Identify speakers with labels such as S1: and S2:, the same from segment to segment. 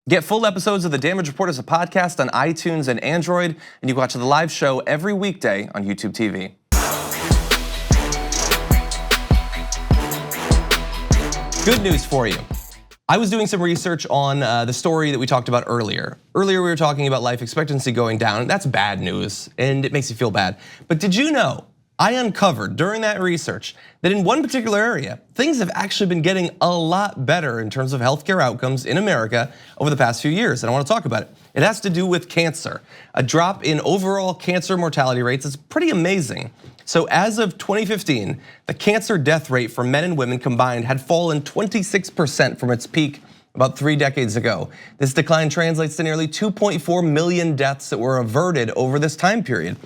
S1: Get full episodes of The Damage Report as a podcast on iTunes and Android, and you can watch the live show every weekday on YouTube TV. Good news for you. I was doing some research on the story that we talked about earlier. Earlier we were talking about life expectancy going down. That's bad news, and it makes you feel bad. But did you know, I uncovered during that research that in one particular area, things have actually been getting a lot better in terms of healthcare outcomes in America over the past few years, and I want to talk about it. It has to do with cancer. A drop in overall cancer mortality rates is pretty amazing. So as of 2015, the cancer death rate for men and women combined had fallen 26% from its peak about 3 decades ago. This decline translates to nearly 2.4 million deaths that were averted over this time period.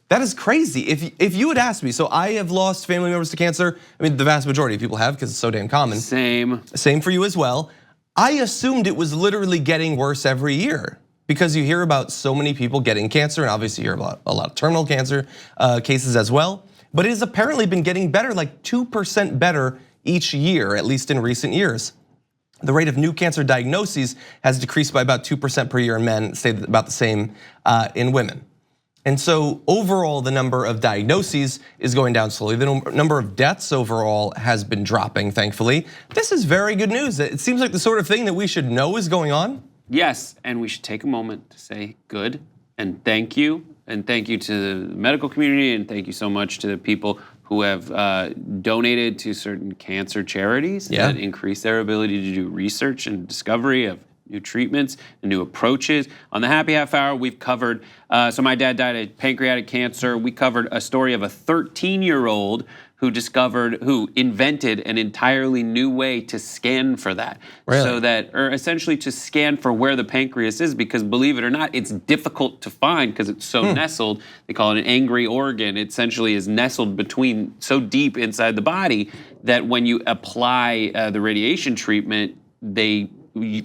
S1: That is crazy. If you had asked me, so I have lost family members to cancer. I mean, the vast majority of people have because it's so damn common.
S2: Same
S1: for you as well. I assumed it was literally getting worse every year because you hear about so many people getting cancer, and obviously you hear about a lot of terminal cancer cases as well. But it has apparently been getting better, like 2% better each year, at least in recent years. The rate of new cancer diagnoses has decreased by about 2% per year in men, stayed about the same in women. And so overall, the number of diagnoses is going down slowly. The number of deaths overall has been dropping, thankfully. This is very good news. It seems like the sort of thing that we should know is going on.
S2: Yes, and we should take a moment to say good and thank you. And thank you to the medical community, and thank you so much to the people who have donated to certain cancer charities that increase their ability to do research and discovery of new treatments and new approaches. On the Happy Half Hour, we've covered, so my dad died of pancreatic cancer. We covered a story of a 13-year-old who invented an entirely new way to scan for that.
S1: Really?
S2: So that, or essentially to scan for where the pancreas is, because believe it or not, it's difficult to find because it's so nestled. They call it an angry organ. It essentially is nestled between, so deep inside the body that when you apply the radiation treatment, they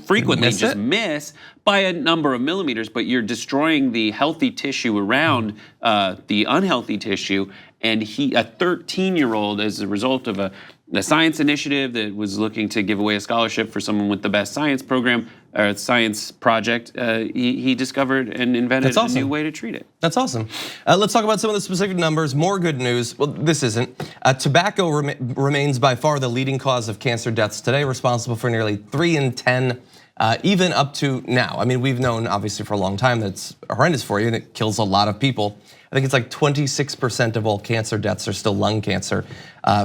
S2: frequently miss by a number of millimeters, but you're destroying the healthy tissue around the unhealthy tissue. And a 13-year-old, as a result of a science initiative that was looking to give away a scholarship for someone with the best science program or science project, he discovered and invented a new way to treat it.
S1: That's awesome. Let's talk about some of the specific numbers. More good news. Well, this isn't. Tobacco remains by far the leading cause of cancer deaths today, responsible for nearly 3 in 10. Even up to now. I mean, we've known obviously for a long time that it's horrendous for you and it kills a lot of people. I think it's like 26% of all cancer deaths are still lung cancer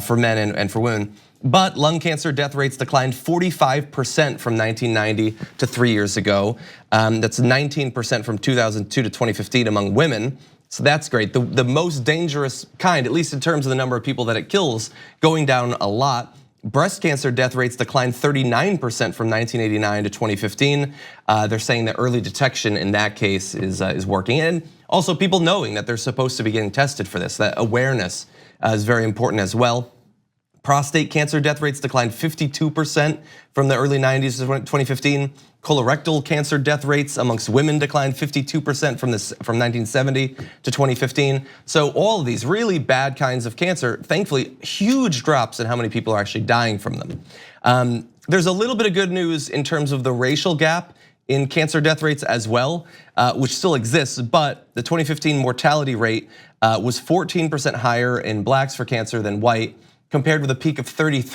S1: for men and for women. But lung cancer death rates declined 45% from 1990 to 3 years ago. That's 19% from 2002 to 2015 among women. So that's great. The most dangerous kind, at least in terms of the number of people that it kills, going down a lot. Breast cancer death rates declined 39% from 1989 to 2015. They're saying that early detection in that case is working. And also people knowing that they're supposed to be getting tested for this. That awareness is very important as well. Prostate cancer death rates declined 52% from the early 90s to 2015. Colorectal cancer death rates amongst women declined 52% from 1970 to 2015. So all of these really bad kinds of cancer, thankfully, huge drops in how many people are actually dying from them. There's a little bit of good news in terms of the racial gap in cancer death rates as well, which still exists, but the 2015 mortality rate was 14% higher in blacks for cancer than white, compared with a peak of 33%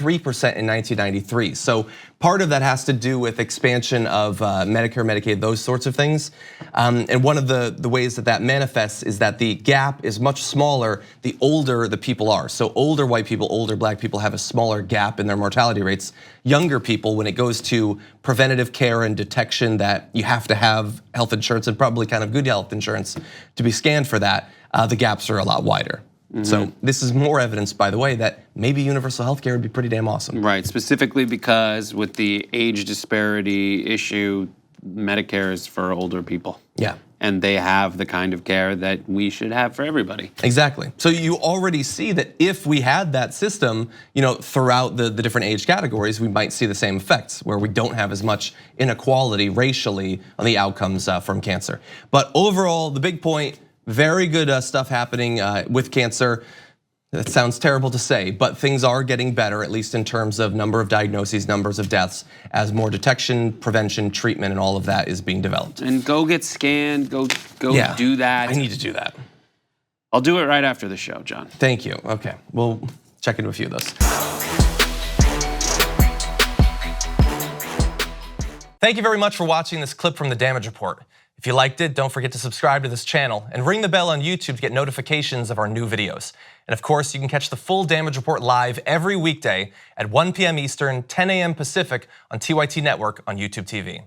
S1: in 1993. So part of that has to do with expansion of Medicare, Medicaid, those sorts of things. And one of the ways that manifests is that the gap is much smaller the older the people are. So older white people, older black people have a smaller gap in their mortality rates. Younger people, when it goes to preventative care and detection that you have to have health insurance and probably kind of good health insurance to be scanned for that, the gaps are a lot wider. So this is more evidence, by the way, that maybe universal health care would be pretty damn awesome.
S2: Right, specifically because with the age disparity issue, Medicare is for older people.
S1: Yeah.
S2: And they have the kind of care that we should have for everybody.
S1: Exactly. So you already see that if we had that system, throughout the different age categories, we might see the same effects where we don't have as much inequality racially on the outcomes from cancer. But overall, the big point, very good stuff happening with cancer. That sounds terrible to say, but things are getting better, at least in terms of number of diagnoses, numbers of deaths, as more detection, prevention, treatment, and all of that is being developed.
S2: And go get scanned, go do that.
S1: I need to do that.
S2: I'll do it right after the show, John.
S1: Thank you, okay. We'll check into a few of those. Thank you very much for watching this clip from the Damage Report. If you liked it, don't forget to subscribe to this channel and ring the bell on YouTube to get notifications of our new videos. And of course, you can catch the full Damage Report live every weekday at 1 p.m. Eastern, 10 a.m. Pacific on TYT Network on YouTube TV.